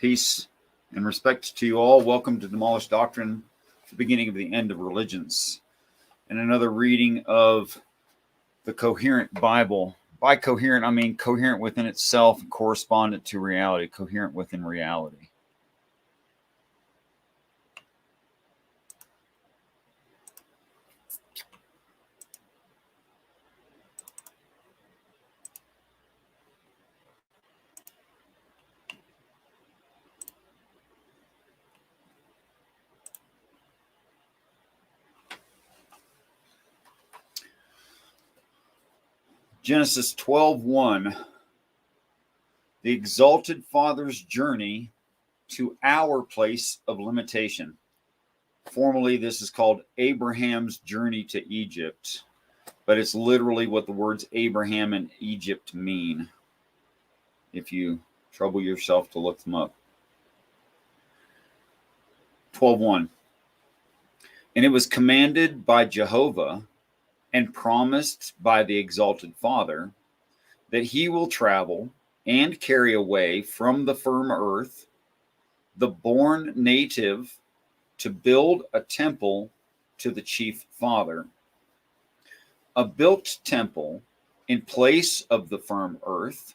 Peace and respect to you all. Welcome to Demolished Doctrine, the beginning of the end of religions, and another reading of the Coherent Bible. By coherent, I mean coherent within itself and correspondent to reality, coherent within reality. Genesis 12:1, the Exalted Father's journey to our place of limitation. Formerly, this is called Abraham's journey to Egypt, but it's literally what the words Abraham and Egypt mean, if you trouble yourself to look them up. 12:1, and it was commanded by Jehovah and promised by the Exalted Father that he will travel and carry away from the firm earth the born native to build a temple to the chief father, a built temple in place of the firm earth,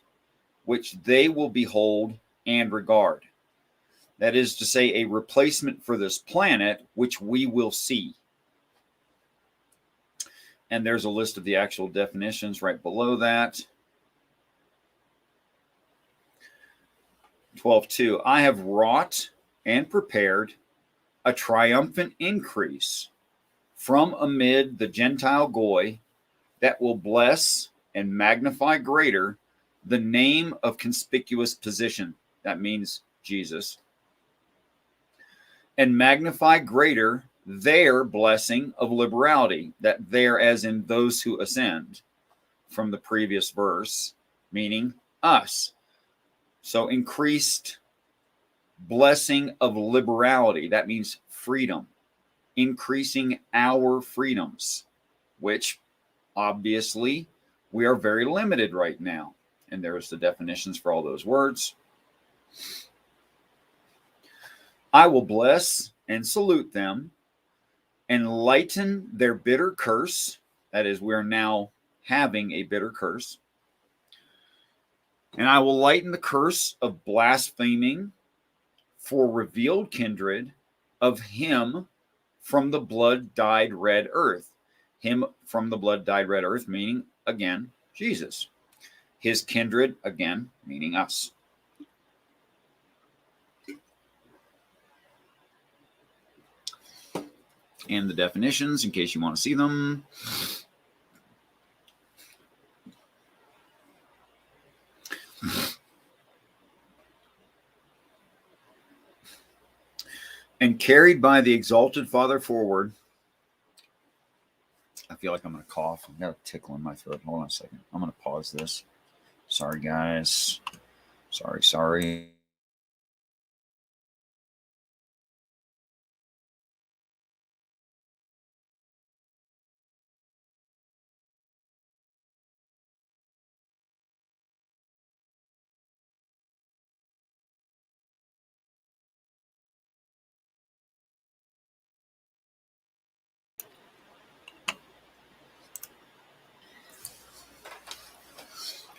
which they will behold and regard. That is to say, a replacement for this planet, which we will see. And there's a list of the actual definitions right below that. 12:2, I have wrought and prepared a triumphant increase from amid the Gentile Goy that will bless and magnify greater the name of conspicuous position. That means Jesus. And magnify greater their blessing of liberality, that there as in those who ascend, from the previous verse, meaning us. So increased blessing of liberality, that means freedom, increasing our freedoms, which obviously we are very limited right now. And there's the definitions for all those words. I will bless and salute them and lighten their bitter curse. That is, we're now having a bitter curse. And I will lighten the curse of blaspheming for revealed kindred of him from the blood-dyed red earth. Him from the blood-dyed red earth, meaning, again, Jesus. His kindred, again, meaning us. And the definitions, in case you want to see them. And carried by the Exalted Father forward. I feel like I'm going to cough. I've got a tickle in my throat. Hold on a second. I'm going to pause this. Sorry, guys. Sorry.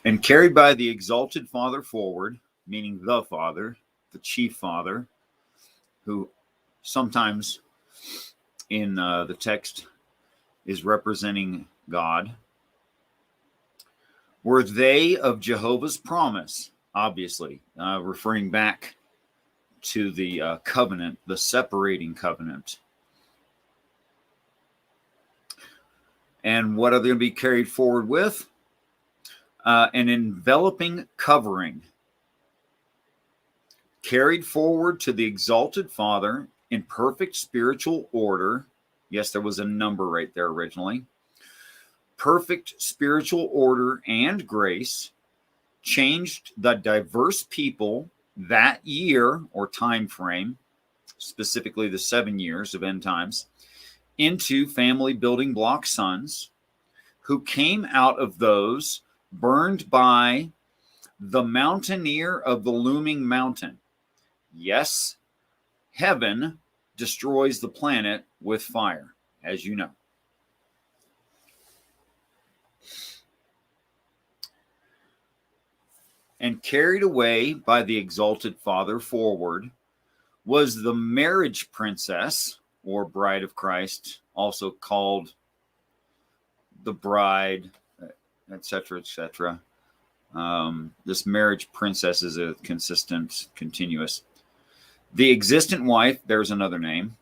And carried by the Exalted Father forward, meaning the Father, the chief Father, who sometimes in the text is representing God, were they of Jehovah's promise, obviously, referring back to the covenant, the separating covenant. And what are they going to be carried forward with? An enveloping covering, carried forward to the Exalted Father in perfect spiritual order. Yes, there was a number right there originally. Perfect spiritual order and grace changed the diverse people that year or time frame, specifically the 7 years of end times, into family building block sons who came out of those burned by the mountaineer of the looming mountain. Yes, heaven destroys the planet with fire, as you know. And carried away by the exalted Father forward was the marriage princess, or bride of Christ, also called the bride, etc., etc. This marriage princess is a consistent, continuous. The existent wife, there's another name,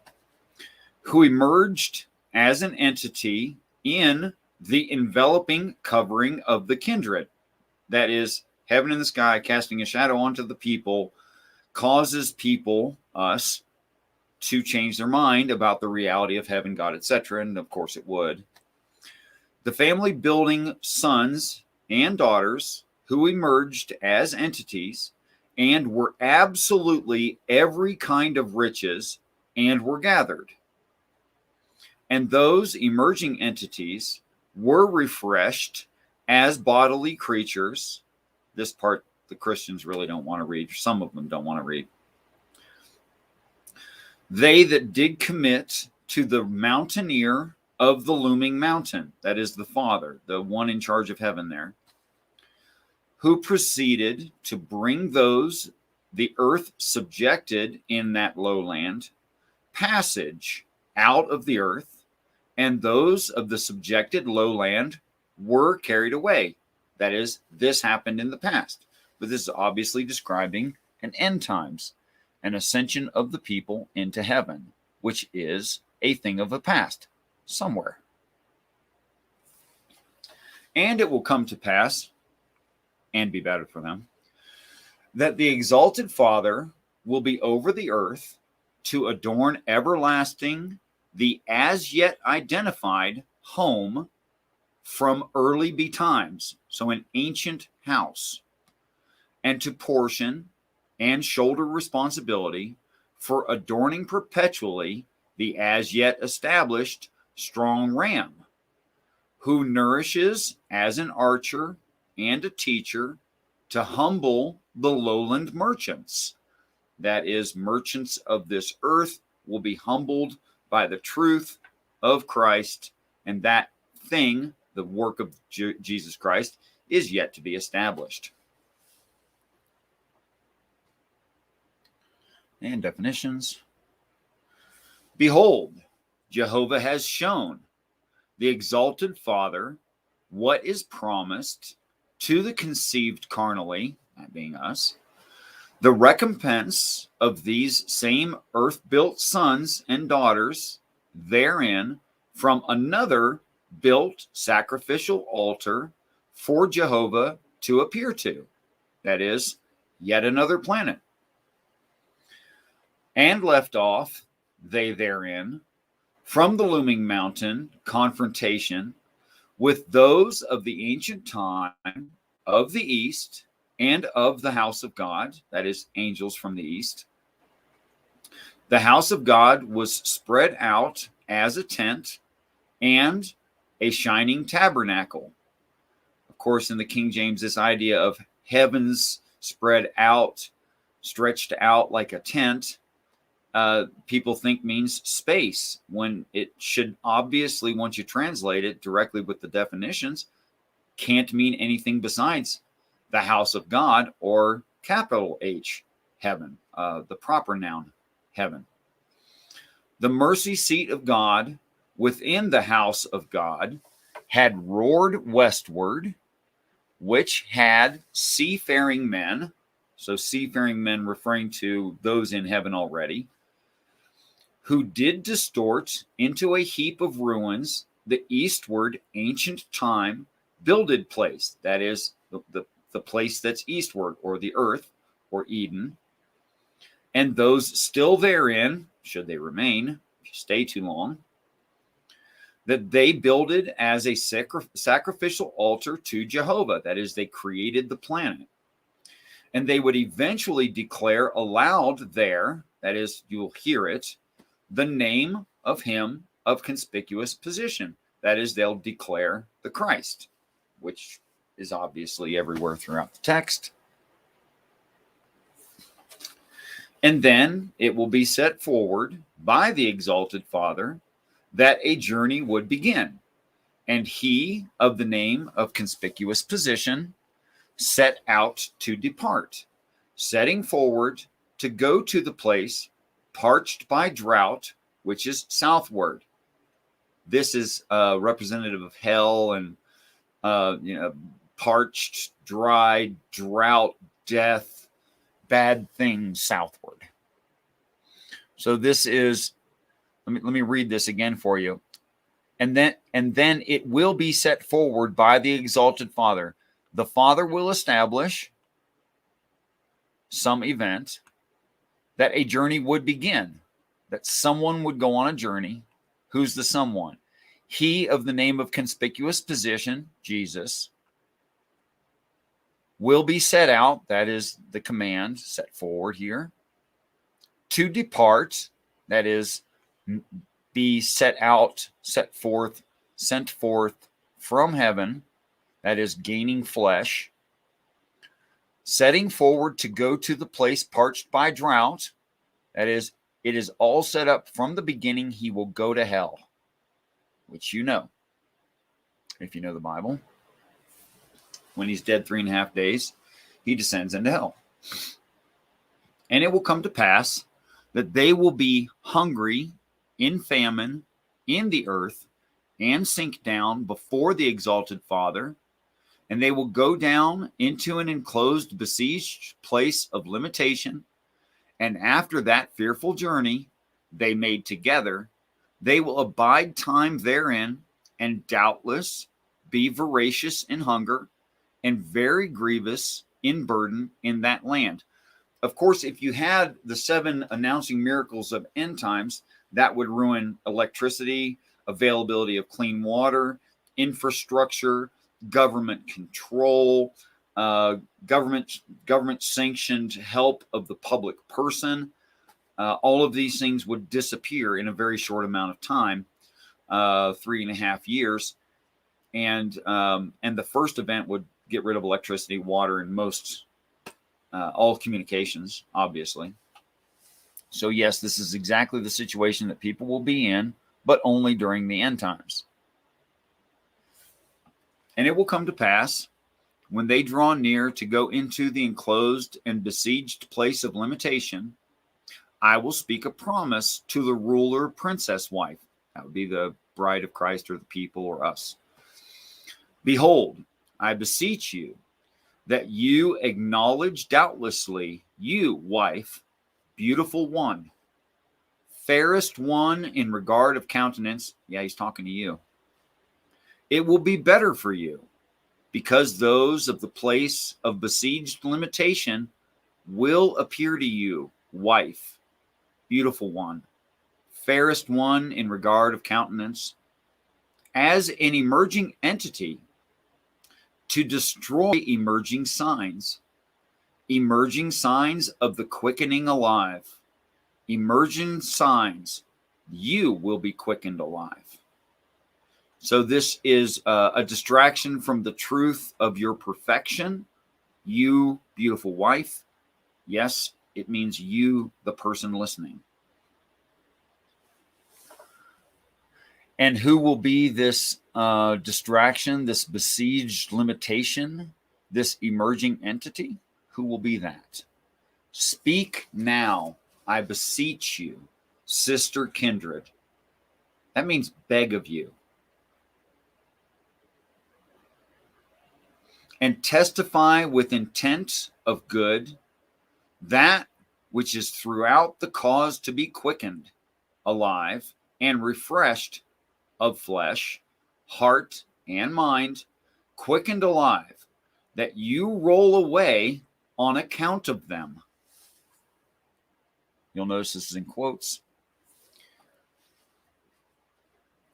who emerged as an entity in the enveloping covering of the kindred. That is, heaven and the sky casting a shadow onto the people causes people, us, to change their mind about the reality of heaven, God, etc. And of course it would. The family building sons and daughters who emerged as entities and were absolutely every kind of riches and were gathered. And those emerging entities were refreshed as bodily creatures. This part the Christians really don't want to read. Some of them don't want to read. They that did commit to the mountaineer of the looming mountain, that is the Father, the one in charge of heaven there, who proceeded to bring those the earth subjected in that lowland passage out of the earth, and those of the subjected lowland were carried away. That is, this happened in the past. But this is obviously describing an end times, an ascension of the people into heaven, which is a thing of the past somewhere. And it will come to pass, and be better for them, that the exalted Father will be over the earth to adorn everlasting the as yet identified home from early betimes, so an ancient house, and to portion and shoulder responsibility for adorning perpetually the as yet established strong ram, who nourishes as an archer and a teacher to humble the lowland merchants. That is, merchants of this earth will be humbled by the truth of Christ, and that thing, the work of Jesus Christ, is yet to be established. And definitions. Behold, Jehovah has shown the exalted Father what is promised to the conceived carnally, that being us, the recompense of these same earth-built sons and daughters therein from another built sacrificial altar for Jehovah to appear to. That is, yet another planet. And left off they therein from the looming mountain confrontation with those of the ancient time of the east and of the house of God, that is, angels from the east. The house of God was spread out as a tent and a shining tabernacle. Of course, in the King James, this idea of heavens spread out, stretched out like a tent, people think means space, when it should obviously, once you translate it directly with the definitions, can't mean anything besides the house of God, or capital H, heaven, the proper noun, heaven. The mercy seat of God within the house of God had roared westward, which had seafaring men, so seafaring men referring to those in heaven already, who did distort into a heap of ruins the eastward ancient time builded place, that is, the place that's eastward, or the earth, or Eden, and those still therein, should they remain, if you stay too long, that they builded as a sacrificial altar to Jehovah. That is, they created the planet. And they would eventually declare aloud there, that is, you'll hear it, the name of him of conspicuous position. That is, they'll declare the Christ, which is obviously everywhere throughout the text. And then it will be set forward by the exalted Father that a journey would begin. And he, of the name of conspicuous position, set out to depart, setting forward to go to the place parched by drought, which is southward. This is representative of hell and parched, dry, drought, death, bad things southward. So this is, let me read this again for you. And then it will be set forward by the exalted Father. The Father will establish some event that a journey would begin, that someone would go on a journey. Who's the someone? He of the name of conspicuous position, Jesus, will be set out, that is the command set forward here, to depart, that is be set out, set forth, sent forth from heaven, that is gaining flesh, setting forward to go to the place parched by drought, that is, it is all set up from the beginning. He will go to hell, which you know, if you know the Bible. When he's dead 3.5 days, he descends into hell. And it will come to pass that they will be hungry, in famine, in the earth, and sink down before the exalted Father, and they will go down into an enclosed, besieged place of limitation, and after that fearful journey they made together, they will abide time therein, and doubtless be voracious in hunger, and very grievous in burden in that land. Of course, if you had the 7 announcing miracles of end times, that would ruin electricity, availability of clean water, infrastructure, government control, government sanctioned help of the public person. All of these things would disappear in a very short amount of time, 3.5 years. And the first event would get rid of electricity, water, and most all communications, obviously. So yes, this is exactly the situation that people will be in, but only during the end times. And it will come to pass, when they draw near to go into the enclosed and besieged place of limitation, I will speak a promise to the ruler princess wife. That would be the bride of Christ, or the people, or us. Behold, I beseech you that you acknowledge doubtlessly, you, wife, beautiful one, fairest one in regard of countenance. Yeah, he's talking to you. It will be better for you, because those of the place of besieged limitation will appear to you, wife, beautiful one, fairest one in regard of countenance, as an emerging entity to destroy emerging signs of the quickening alive, emerging signs. You will be quickened alive. So this is a distraction from the truth of your perfection. You, beautiful wife. Yes, it means you, the person listening. And who will be this distraction, this besieged limitation, this emerging entity? Who will be that? Speak now, I beseech you, sister kindred. That means beg of you. And testify with intent of good that which is throughout the cause to be quickened, alive, and refreshed of flesh, heart, and mind, quickened alive, that you roll away on account of them. You'll notice this is in quotes.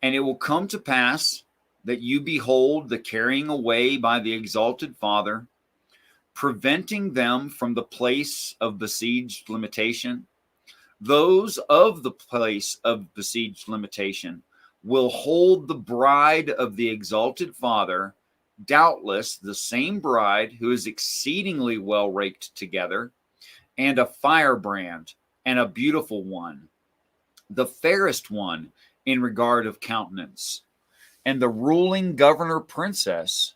And it will come to pass that you behold the carrying away by the exalted Father, preventing them from the place of besieged limitation. Those of the place of besieged limitation will hold the bride of the exalted Father, doubtless the same bride who is exceedingly well raked together, and a firebrand, and a beautiful one, the fairest one in regard of countenance, and the ruling governor princess,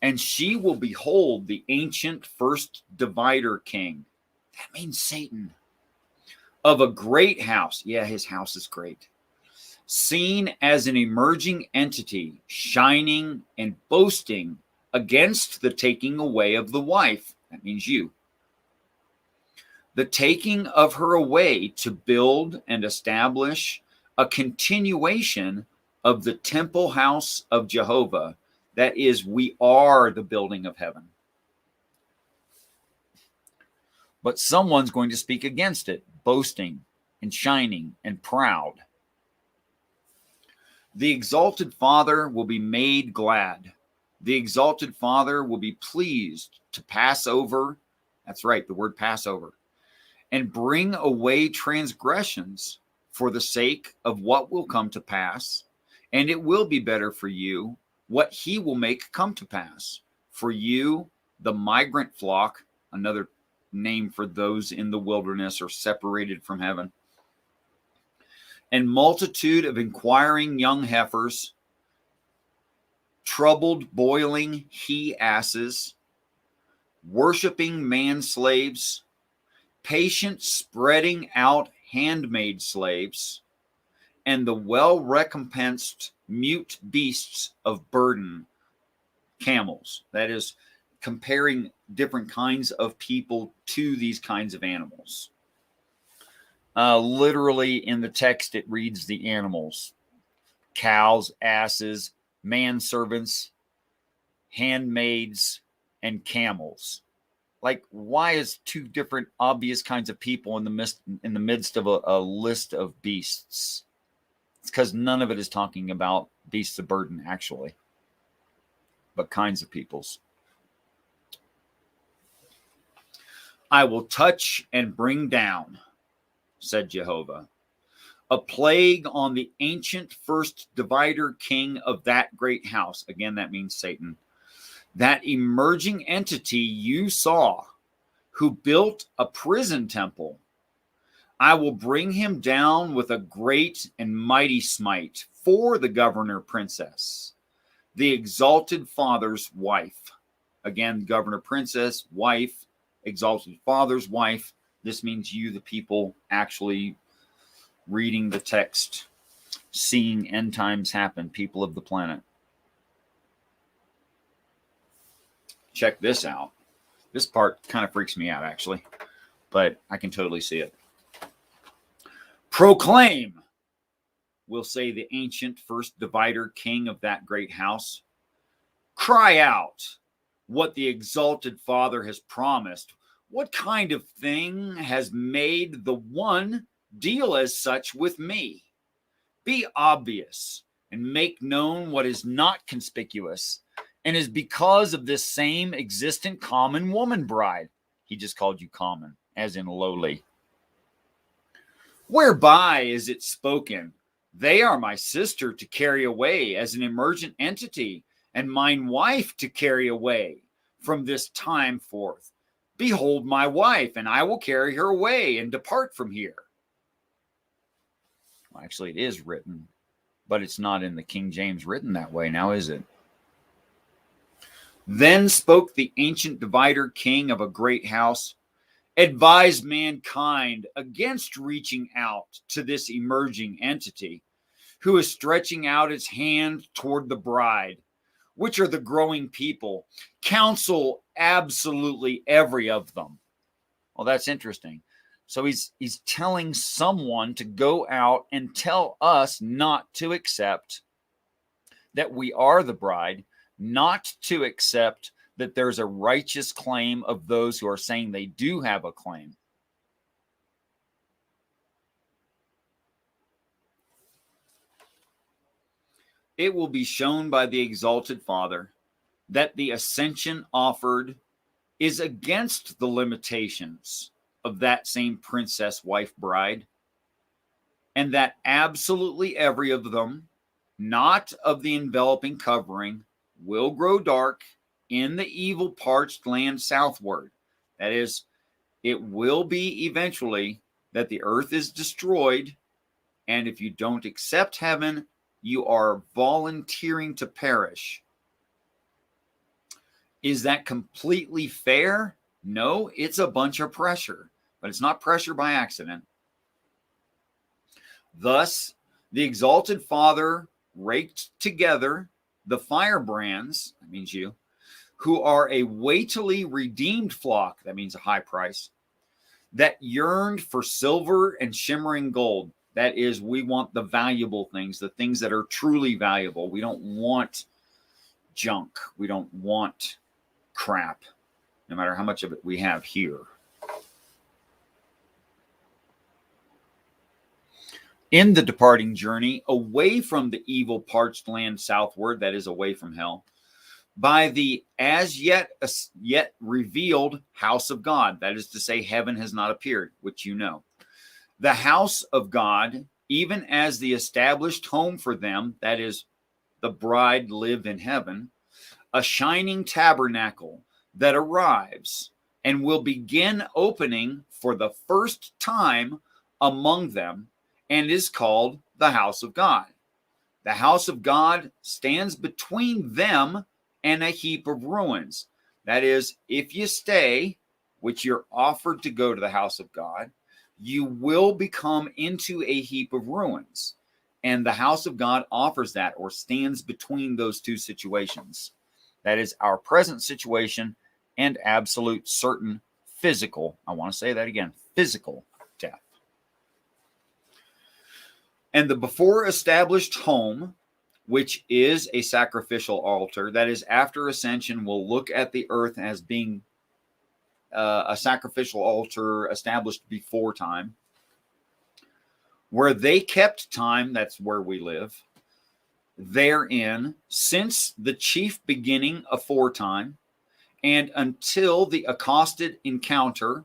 and she will behold the ancient first divider king. That means Satan. Of a great house. Yeah, his house is great. Seen as an emerging entity, shining and boasting against the taking away of the wife. That means you. The taking of her away to build and establish a continuation of the temple house of Jehovah. That is, we are the building of heaven. But someone's going to speak against it, boasting and shining and proud. The exalted Father will be made glad. The exalted Father will be pleased to pass over. That's right, the word Passover. And bring away transgressions for the sake of what will come to pass. And it will be better for you what he will make come to pass. For you, the migrant flock, another name for those in the wilderness or separated from heaven, and multitude of inquiring young heifers, troubled, boiling he-asses, worshiping man-slaves, patient, spreading out handmaid slaves, and the well-recompensed mute beasts of burden, camels. That is, comparing different kinds of people to these kinds of animals. Literally in the text, it reads the animals: cows, asses, manservants, handmaids, and camels. Like, why is two different obvious kinds of people in the midst of a list of beasts? It's because none of it is talking about beasts of burden, actually, but kinds of peoples. I will touch and bring down, said Jehovah, a plague on the ancient first divider king of that great house. Again, that means Satan. That emerging entity you saw, who built a prison temple. I will bring him down with a great and mighty smite for the governor princess, the exalted father's wife. Again, governor princess, wife, exalted father's wife. This means you, the people, actually reading the text, seeing end times happen, people of the planet. Check this out. This part kind of freaks me out, actually, but I can totally see it. Proclaim, will say the ancient first divider king of that great house. Cry out what the exalted Father has promised. What kind of thing has made the one deal as such with me? Be obvious and make known what is not conspicuous, and is because of this same existent common woman bride. He just called you common, as in lowly. Whereby is it spoken, they are my sister to carry away as an emergent entity, and mine wife to carry away from this time forth. Behold my wife, and I will carry her away and depart from here. Well, actually, it is written, but it's not in the King James written that way now, is it? Then spoke the ancient divider king of a great house, advise mankind against reaching out to this emerging entity, who is stretching out its hand toward the bride, which are the growing people. Counsel absolutely every of them. Well, that's interesting. So he's telling someone to go out and tell us not to accept that we are the bride, not to accept that there's a righteous claim of those who are saying they do have a claim. It will be shown by the exalted Father that the ascension offered is against the limitations of that same princess wife bride, and that absolutely every of them, not of the enveloping covering, will grow dark in the evil parched land southward. That is, it will be eventually that the earth is destroyed, and if you don't accept heaven, you are volunteering to perish. Is that completely fair? No, it's a bunch of pressure, but it's not pressure by accident. Thus, the Exalted Father raked together the firebrands, that means you, who are a weightily redeemed flock, that means a high price, that yearned for silver and shimmering gold. That is, we want the valuable things, the things that are truly valuable. We don't want junk. We don't want crap, no matter how much of it we have here. In the departing journey, away from the evil parched land southward, that is, away from hell, by the as yet revealed house of God, that is to say, heaven has not appeared, which you know. The house of God, even as the established home for them, that is, the bride live in heaven, a shining tabernacle that arrives and will begin opening for the first time among them, and is called the house of God. The house of God stands between them and a heap of ruins. That is, if you stay, which you're offered to go to the house of God, you will become into a heap of ruins. And the house of God offers that, or stands between those two situations. That is our present situation and absolute certain physical, I want to say that again, physical death. And the before established home, which is a sacrificial altar, that is, after ascension, will look at the earth as being a sacrificial altar established before time. Where they kept time, that's where we live, therein, since the chief beginning aforetime, and until the accosted encounter,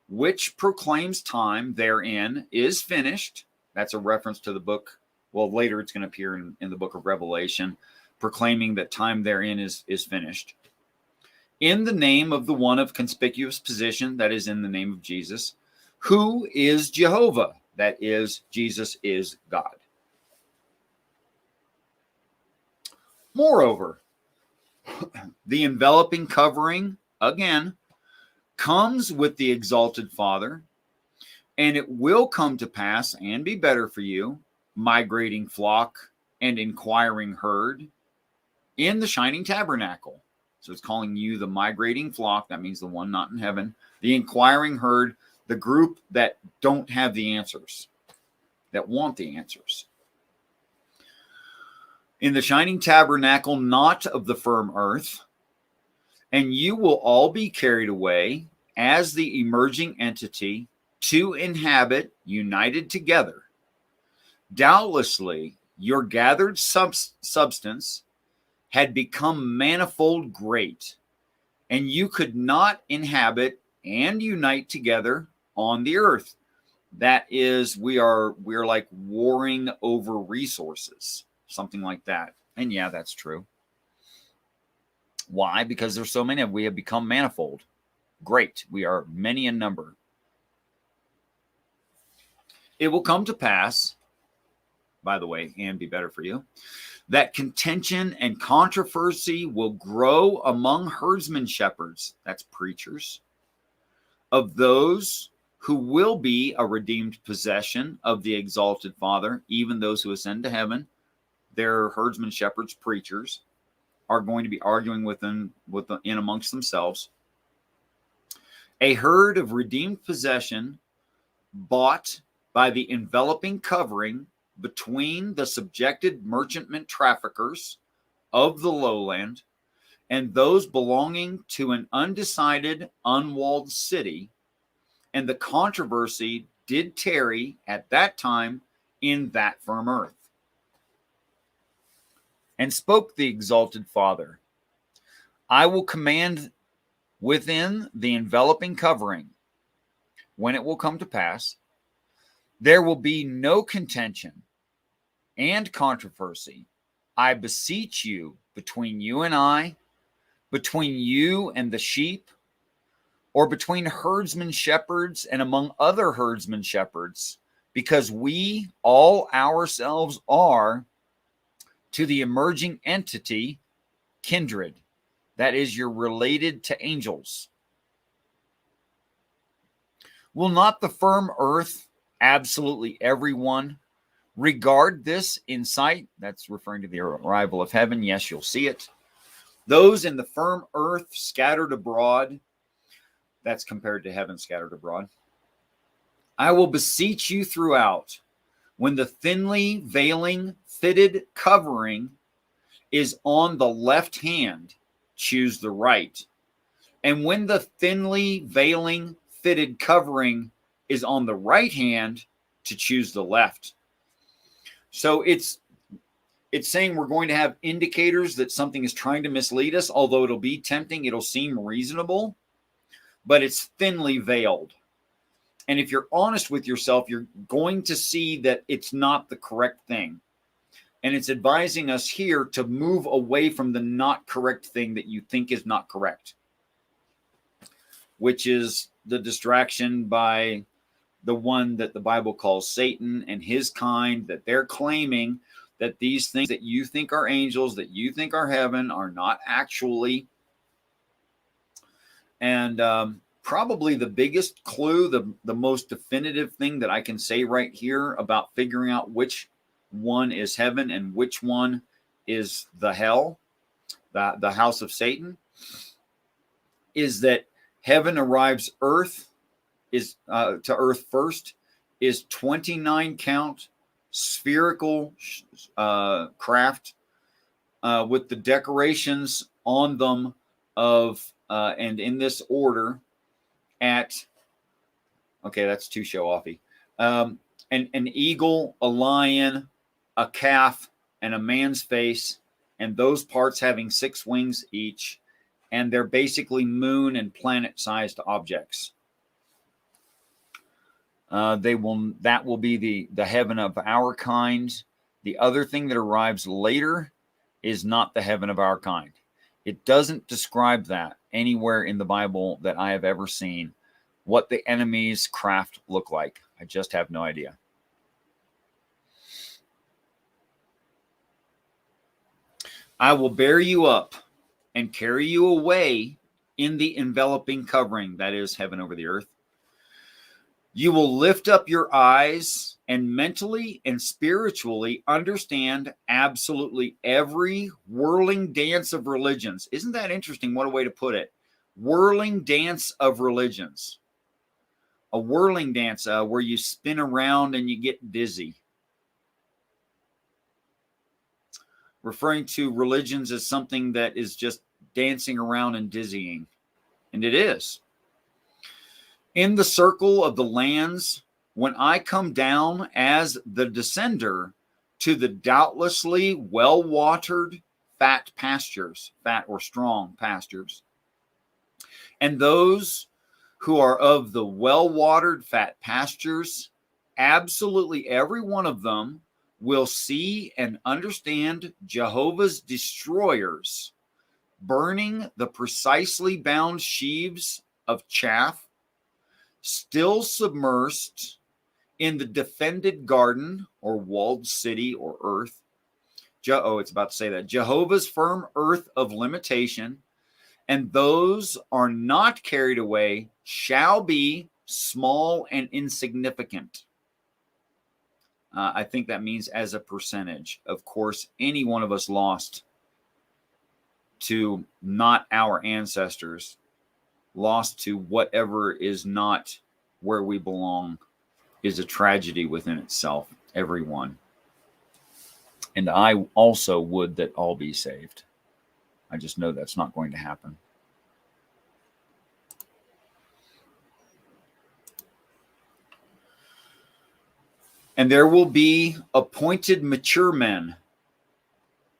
which proclaims time therein, is finished. That's a reference to the book. Well, later it's going to appear in the book of Revelation, proclaiming that time therein is finished. In the name of the one of conspicuous position, that is, in the name of Jesus, who is Jehovah, that is, Jesus is God. Moreover, the enveloping covering, again, comes with the Exalted Father, and it will come to pass and be better for you, migrating flock and inquiring herd, in the shining tabernacle. So it's calling you the migrating flock. That means the one not in heaven. The inquiring herd, the group that don't have the answers, that want the answers. In the shining tabernacle, not of the firm earth, and you will all be carried away as the emerging entity to inhabit, united together. Doubtlessly, your gathered substance had become manifold great, and you could not inhabit and unite together on the earth. That is, we are like warring over resources, something like that. And yeah, that's true. Why? Because there's so many of we have become manifold. Great. We are many in number. It will come to pass, by the way, and be better for you, that contention and controversy will grow among herdsmen shepherds, that's preachers, of those who will be a redeemed possession of the Exalted Father, even those who ascend to heaven. Their herdsmen shepherds, preachers, are going to be arguing in amongst themselves. A herd of redeemed possession bought by the enveloping covering between the subjected merchantmen traffickers of the lowland and those belonging to an undecided, unwalled city, and the controversy did tarry at that time in that firm earth. And spoke the Exalted Father, I will command within the enveloping covering, when it will come to pass, there will be no contention and controversy. I beseech you, between you and I, between you and the sheep, or between herdsmen shepherds and among other herdsmen shepherds, because we all ourselves are to the emerging entity kindred. That is, you're related to angels. Will not the firm earth, absolutely everyone, regard this in sight? That's referring to the arrival of heaven. Yes, you'll see it. Those in the firm earth scattered abroad, that's compared to heaven scattered abroad. I will beseech you throughout, when the thinly veiling fitted covering is on the left hand, choose the right. And when the thinly veiling fitted covering is on the right hand, to choose the left. So it's saying we're going to have indicators that something is trying to mislead us, although it'll be tempting, it'll seem reasonable, but it's thinly veiled. And if you're honest with yourself, you're going to see that it's not the correct thing. And it's advising us here to move away from the not correct thing that you think is not correct, which is the distraction by the one that the Bible calls Satan and his kind, that they're claiming that these things that you think are angels, that you think are heaven, are not actually. And probably the biggest clue, the most definitive thing that I can say right here about figuring out which one is heaven and which one is the hell, the house of Satan, is that heaven arrives to earth first, is 29 count spherical craft with the decorations on them of and in this order at, okay, that's too show offy, an eagle, a lion, a calf, and a man's face, and those parts having 6 wings each, and they're basically moon and planet sized objects. That will be the heaven of our kind. The other thing that arrives later is not the heaven of our kind. It doesn't describe that anywhere in the Bible that I have ever seen, what the enemy's craft look like. I just have no idea. I will bear you up and carry you away in the enveloping covering, that is heaven over the earth. You will lift up your eyes and mentally and spiritually understand absolutely every whirling dance of religions. Isn't that interesting? What a way to put it. Whirling dance of religions. A whirling dance where you spin around and you get dizzy. Referring to religions as something that is just dancing around and dizzying. And it is. In the circle of the lands, when I come down as the descender to the doubtlessly well-watered fat pastures, fat or strong pastures, and those who are of the well-watered fat pastures, absolutely every one of them will see and understand Jehovah's destroyers burning the precisely bound sheaves of chaff, still submersed in the defended garden or walled city or earth. It's about to say that. Jehovah's firm earth of limitation, and those are not carried away shall be small and insignificant. I think that means as a percentage. Of course, any one of us lost to not our ancestors, lost to whatever is not where we belong, is a tragedy within itself, everyone. And I also would that all be saved. I just know that's not going to happen. And there will be appointed mature men.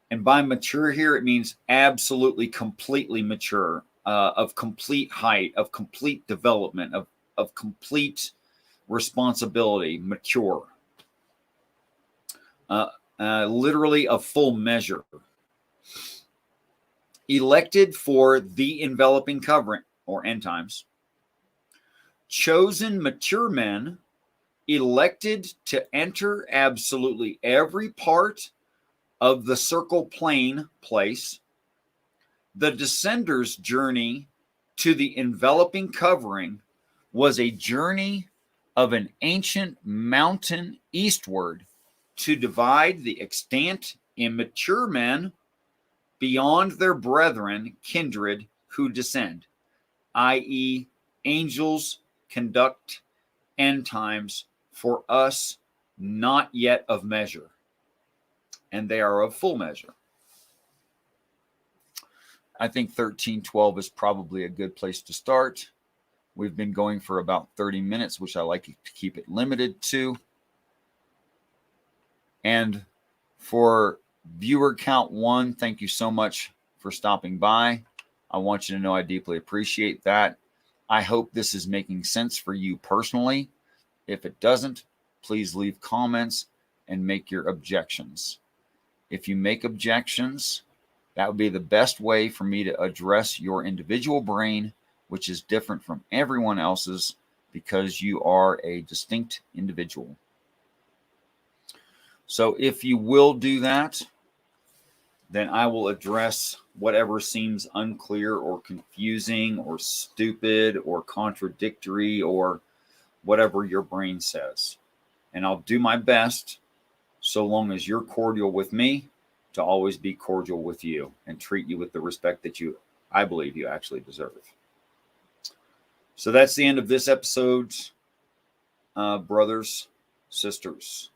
And by mature here, it means absolutely, completely mature, of complete height, of complete development, of complete responsibility, mature. Literally a full measure. Elected for the enveloping covering, or end times, chosen mature men elected to enter absolutely every part of the circle plane place. The descenders' journey to the enveloping covering was a journey of an ancient mountain eastward to divide the extant immature men beyond their brethren kindred who descend, i.e., angels conduct end times for us not yet of measure, and they are of full measure. I think 13:12 is probably a good place to start. We've been going for about 30 minutes, which I like to keep it limited to. And for viewer count 1, thank you so much for stopping by. I want you to know I deeply appreciate that. I hope this is making sense for you personally. If it doesn't, please leave comments and make your objections. If you make objections, that would be the best way for me to address your individual brain, which is different from everyone else's because you are a distinct individual. So if you will do that, then I will address whatever seems unclear or confusing or stupid or contradictory or whatever your brain says. And I'll do my best, so long as you're cordial with me, to always be cordial with you and treat you with the respect that I believe you actually deserve. So that's the end of this episode, brothers, sisters.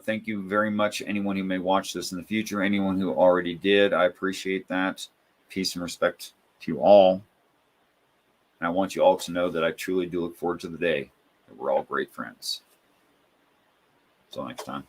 Thank you very much, anyone who may watch this in the future, anyone who already did. I appreciate that. Peace and respect to you all. And I want you all to know that I truly do look forward to the day that we're all great friends. Until next time.